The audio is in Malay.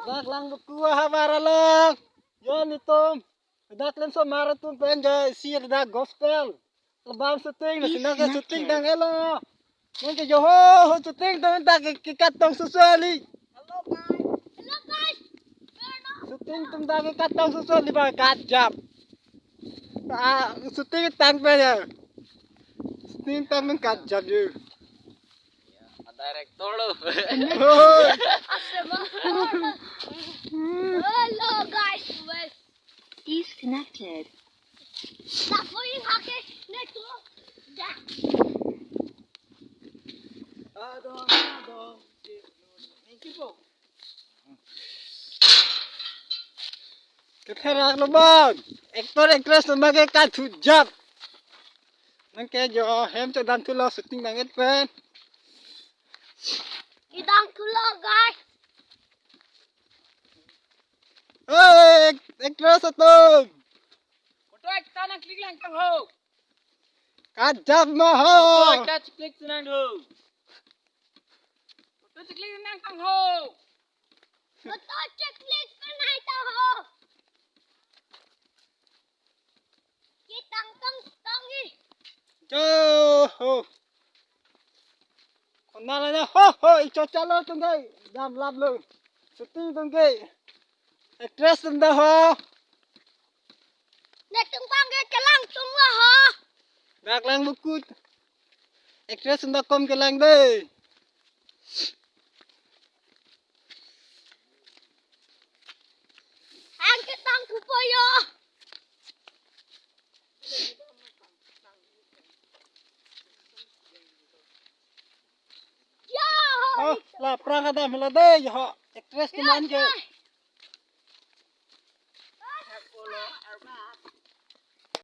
Dak lang buku habara lang. Yon itom. Dak lang so marathon penja siya dak gospel. Labam syuting na sinaga syuting dang elo. Nang yo ho syuting dang dak kikatong susali. Hello guys. Hello guys. Syuting tum dak kikatong susali ba kajap. Syuting tang pe ya. Syuting tang nang kajap yo. Director lo. Hello guys. Disconnected. Tak boleh pakai network. Dah. Aduh. Ini po. Keterak lubang. Aktor sebagai katujap. Nang kejo hem cho dan tulo syuting nang pen. Idang tulo guys. Oi, aktor satu. Foto kita nang klik lang tang ho. Kajap mah ho. Foto kita klik nang ho. Foto klik nang tang ho. Betul checklist penai tahu. Kita tang ni. Jo. Kon nalanya ho icho chalo tunggai. Dam lab lu. Syuting tunggai. Aktor senda ho. Nak panggil kelang tunggu ho. Dak lang buku. Aktor senda kom ke lang deh. Ang ketang kupoyo. Ya. Oh, lah perang ada melade ya ho. Aktor keman ke.